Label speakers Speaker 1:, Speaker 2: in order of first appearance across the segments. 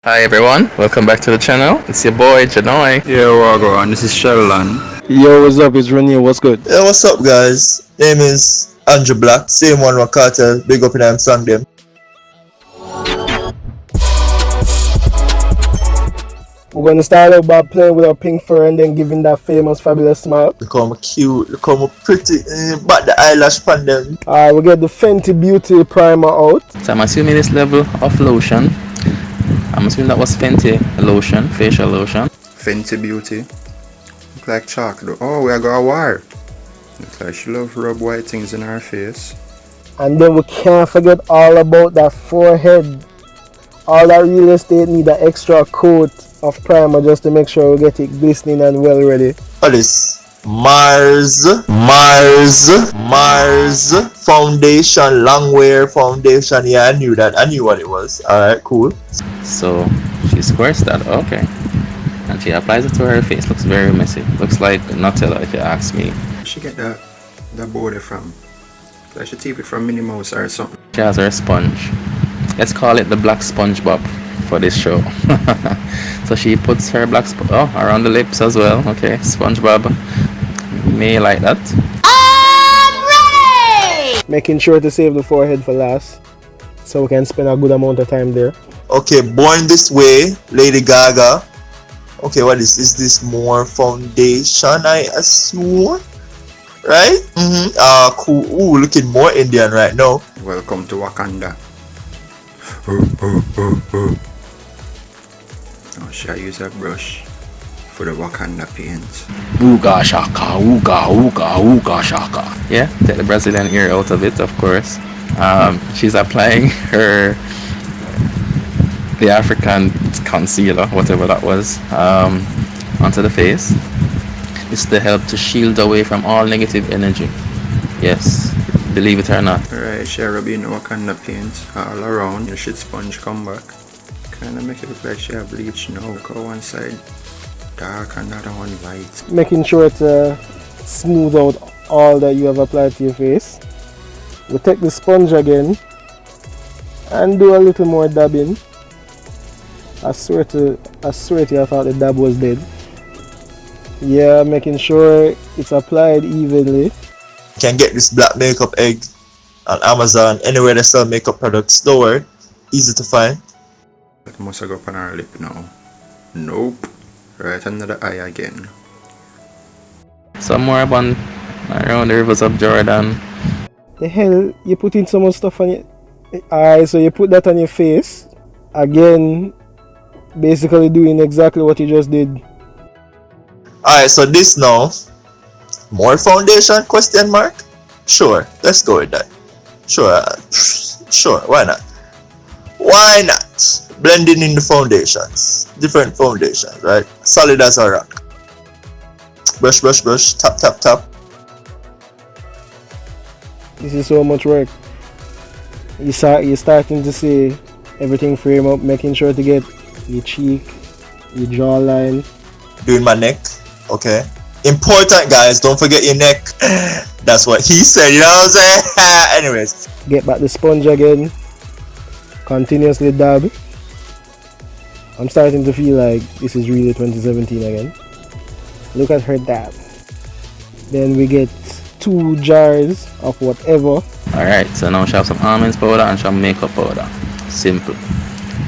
Speaker 1: Hi everyone, welcome back to the channel. It's your boy Janoi.
Speaker 2: Yeah, Wagwan, this is Sheldon.
Speaker 3: Yo, what's up? It's Renier. What's good?
Speaker 4: Yeah, what's up, guys? Name is Andrew Black. Same one with Cartel. Big up in them song them.
Speaker 3: We're gonna start out by playing with our pink fur and then giving that famous, fabulous smile.
Speaker 4: Look how cute, look how pretty. But the eyelash pan them.
Speaker 3: Alright, we get the Fenty Beauty Primer out.
Speaker 1: So I'm assuming this level of lotion, I'm assuming that was Fenty lotion, facial lotion.
Speaker 2: Fenty Beauty. Look like chocolate. Oh, we got a wire. Looks like she loves rub white things in her face.
Speaker 3: And then we can't forget all about that forehead. All that real estate need an extra coat of primer just to make sure we get it glistening and well ready.
Speaker 4: What is Mars foundation, Longwear foundation. Yeah, I knew that. I knew what it was. Alright, cool.
Speaker 1: So she squirts that, okay. And she applies it to her face. Looks very messy. Looks like Nutella if you ask me.
Speaker 2: She get that body from? Like she take it from Minnie Mouse or something.
Speaker 1: She has her sponge. Let's call it the black SpongeBob for this show. So she puts her black around the lips as well. Okay, SpongeBob may like that.
Speaker 5: I'm ready!
Speaker 3: Making sure to save the forehead for last so we can spend a good amount of time there.
Speaker 4: Okay, Born This Way, Lady Gaga. Okay, what is this? Is this more foundation, I assume? Right? Cool. Ooh, looking more Indian right now.
Speaker 2: Welcome to Wakanda. Oh, should I use a brush for the Wakanda paint?
Speaker 1: Ooga shaka, ooga, ooga, ooga shaka. Yeah, take the Brazilian ear out of it, of course. She's applying the African concealer, whatever that was, onto the face. It's to help to shield away from all negative energy. Yes, believe it or not.
Speaker 2: Alright, she rubbing the Wakanda paint all around. The shit sponge come back. Kinda make it look like she have bleach now. Look how one side dark and the other one light.
Speaker 3: Making sure to smooth out all that you have applied to your face. We take the sponge again and do a little more dabbing. I swear to you, I thought the dab was dead. Yeah, making sure it's applied evenly.
Speaker 4: You can get this black makeup egg on Amazon, anywhere they sell makeup products. Don't worry, easy to find.
Speaker 2: It must have go up on her lip now. Nope. Right under the eye again.
Speaker 1: Some more around the rivers of Jordan.
Speaker 3: The hell, you putting so much stuff on your... Alright, so you put that on your face. Again, basically doing exactly what you just did.
Speaker 4: Alright, so this now, more foundation, question mark? Sure, let's go with that. Sure, why not? Why not? Blending in the foundations, different foundations, right? Solid as a rock. Brush, tap.
Speaker 3: This is so much work. You're starting to see everything frame up, making sure to get your cheek, your jawline.
Speaker 4: Doing my neck, okay. Important, guys, don't forget your neck. That's what he said, you know what I'm saying? Anyways.
Speaker 3: Get back the sponge again. Continuously dab. I'm starting to feel like this is really 2017 again. Look at her dab. Then we get 2 jars of whatever.
Speaker 1: Alright, so now she have some almonds powder and some makeup powder. Simple.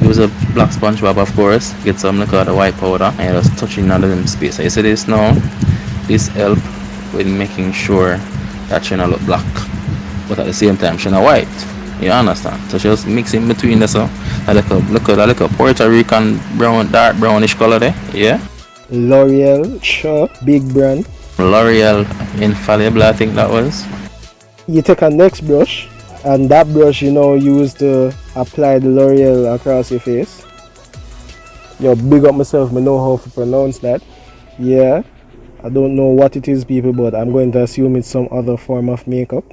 Speaker 1: Use a black SpongeBob, of course. Get some look at the white powder and just touching all of them space. So you see this now? This help with making sure that she not look black, but at the same time she not white. You understand? So she just mix in between the so look at that Puerto Rican brown, dark brownish color there. Yeah.
Speaker 3: L'Oreal, sure, big brand.
Speaker 1: L'Oreal Infallible, I think that was.
Speaker 3: You take a next brush, and that brush use to apply the L'Oreal across your face. Yo, big up myself, I know how to pronounce that. Yeah, I don't know what it is, people, but I'm going to assume it's some other form of makeup.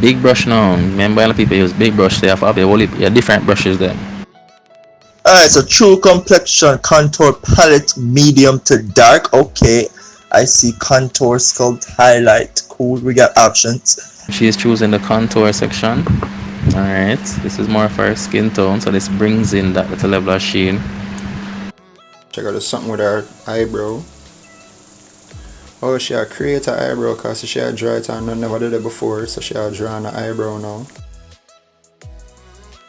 Speaker 1: Big brush now. Remember when people use big brush, they have different brushes there.
Speaker 4: Alright, so true complexion contour palette, medium to dark. Okay, I see contour, sculpt, highlight. Cool, we got options.
Speaker 1: She's choosing the contour section. Alright, this is more for her skin tone, so this brings in that little level of sheen.
Speaker 2: She got something with her eyebrow. Oh, she had create an eyebrow because she had draw it and never did it before, so she had drawn an eyebrow now.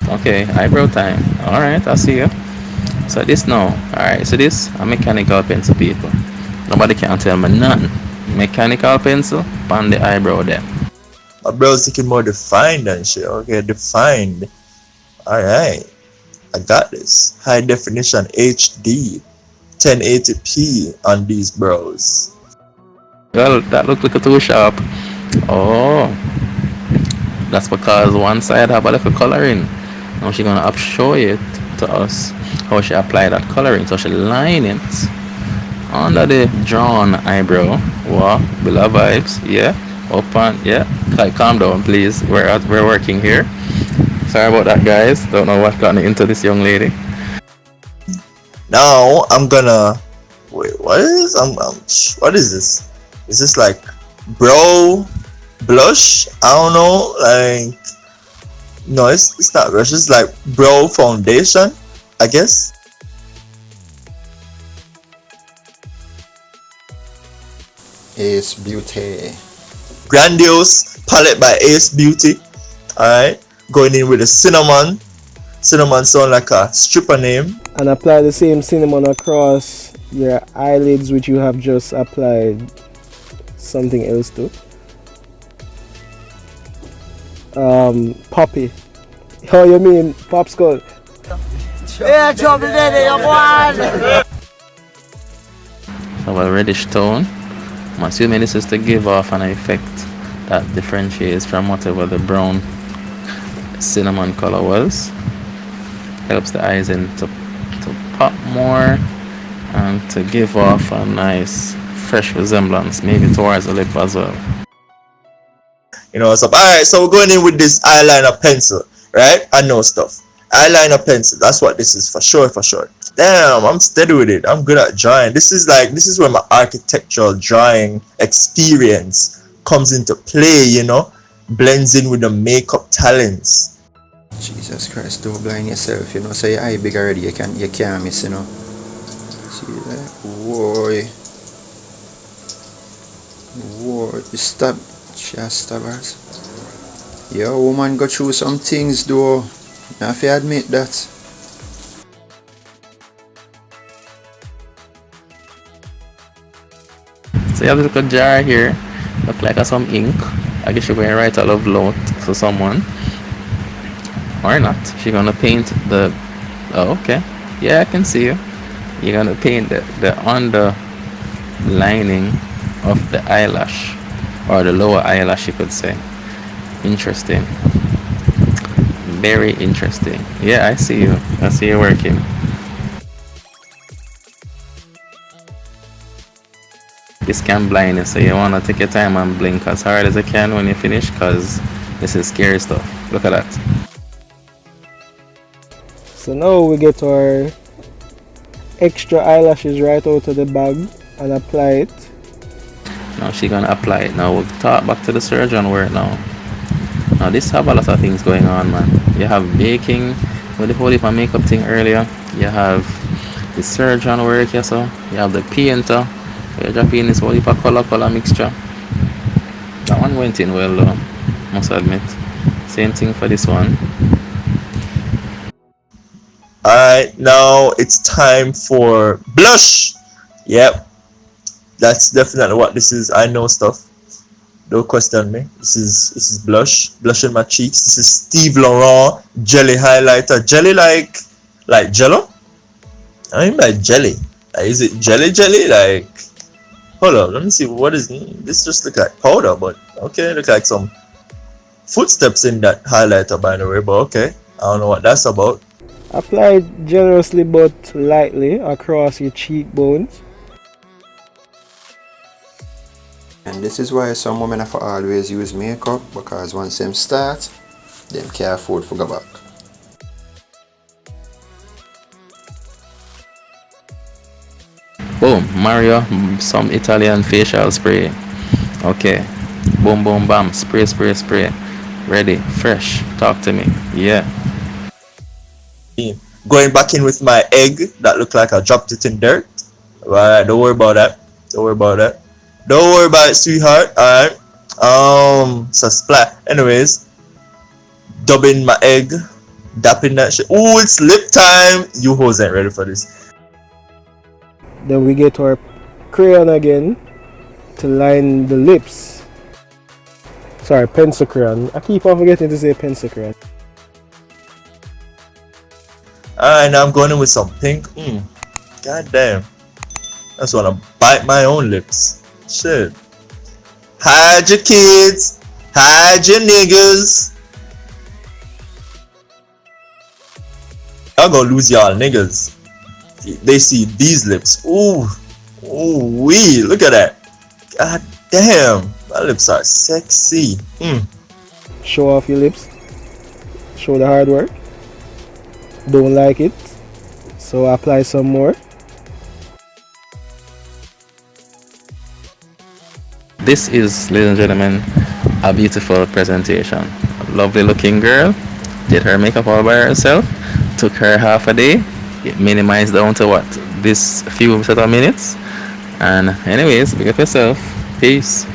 Speaker 1: Okay, eyebrow time. Alright, I see you. So this now, alright, so this a mechanical pencil, people. Nobody can tell me nothing. Mechanical pencil on the eyebrow there.
Speaker 4: My brow's looking more defined and shit. Okay, defined. Alright. I got this. High definition HD 1080p on these brows.
Speaker 1: Well, that looked like a too sharp. Oh, that's because one side have a little coloring. Now she's gonna show it to us how she apply that coloring. So she line it under the drawn eyebrow. Wow, below vibes. Yeah, open. Yeah, calm down, please. We're working here. Sorry about that, guys. Don't know what got me into this young lady.
Speaker 4: Now I'm gonna wait. What is what is this? Is this like brow blush? I don't know. Like no, it's not blush. It's like brow foundation, I guess.
Speaker 2: Ace Beauty.
Speaker 4: Grandiose palette by Ace Beauty. Alright, going in with the cinnamon. Cinnamon sound like a stripper name.
Speaker 3: And apply the same cinnamon across your eyelids, which you have just applied something else to. Poppy. Oh, you mean popsicle?
Speaker 5: Yeah, trouble there, you boy.
Speaker 1: So a reddish tone. I'm assuming this is to give off an effect that differentiates from whatever the brown cinnamon color was. Helps the eyes in to pop more and to give off a nice fresh resemblance, maybe towards the lip as well.
Speaker 4: You know what's up? Alright, so we're going in with this eyeliner pencil, right? I know stuff. Eyeliner pencil, that's what this is for sure, for sure. Damn, I'm steady with it. I'm good at drawing. This is where my architectural drawing experience comes into play, you know? Blends in with the makeup talents.
Speaker 2: Jesus Christ, don't blind yourself, you know. So your eye big already, you can't miss, you know. See that? Whoa. Whoa, you stab. Just stabbers. Yo, woman go through some things though. I have to admit that.
Speaker 1: So you have a little jar here, look like some ink. I guess you're going to write a love note to someone. Or not. She's going to paint the... Oh, okay. Yeah, I can see you. You're going to paint the underlining of the eyelash. Or the lower eyelash, you could say. Interesting. Very interesting. Yeah, I see you. I see you working. This can blind you, so you want to take your time and blink as hard as you can when you finish, because this is scary stuff. Look at that.
Speaker 3: So now we get our extra eyelashes right out of the bag and apply it.
Speaker 1: Now she's gonna apply it. Now we'll talk back to the surgeon work now. Now this have a lot of things going on, man. You have baking with the whole heap of makeup thing earlier. You have the surgeon work, yeah, so you have the painter. You're dropping this whole heap of color mixture. That one went in well though, must admit. Same thing for this one.
Speaker 4: Alright, now it's time for blush. Yep. That's definitely what this is. I know stuff. Don't question me. This is blush. Blush in my cheeks. This is Steve Laurent jelly highlighter. Jelly like jello? I mean by jelly. Like, is it jelly? Like, hold up. Let me see. What is this? Just look like powder, but okay. Look like some footsteps in that highlighter, by the way. But okay, I don't know what that's about.
Speaker 3: Apply generously but lightly across your cheekbones.
Speaker 2: And this is why some women have to always use makeup, because once them start, them can't afford to go back.
Speaker 1: Boom, Mario, some Italian facial spray. Okay, boom, boom, bam, spray. ready, fresh. Talk to me. Yeah.
Speaker 4: Going back in with my egg that looked like I dropped it in dirt. Alright, don't worry about that. Don't worry about that. Don't worry about it, sweetheart. Alright. So splat. Anyways, dubbing my egg, dapping that shit. Ooh, it's lip time. You hoes ain't ready for this.
Speaker 3: Then we get our crayon again to line the lips. Sorry, pencil crayon. I keep on forgetting to say pencil crayon.
Speaker 4: Alright, now I'm going in with some pink. God damn. I just wanna bite my own lips. Shit. Hide your kids. Hide your niggas. Y'all gonna lose y'all niggas. They see these lips. Ooh. Ooh wee. Look at that. God damn. My lips are sexy.
Speaker 3: Show off your lips. Show the hard work. Don't like it, so apply some more.
Speaker 1: This is, ladies and gentlemen, a beautiful presentation. A lovely looking girl did her makeup all by herself. Took her half a day. It minimized down to what? This few set of minutes. And anyways, big up yourself. Peace.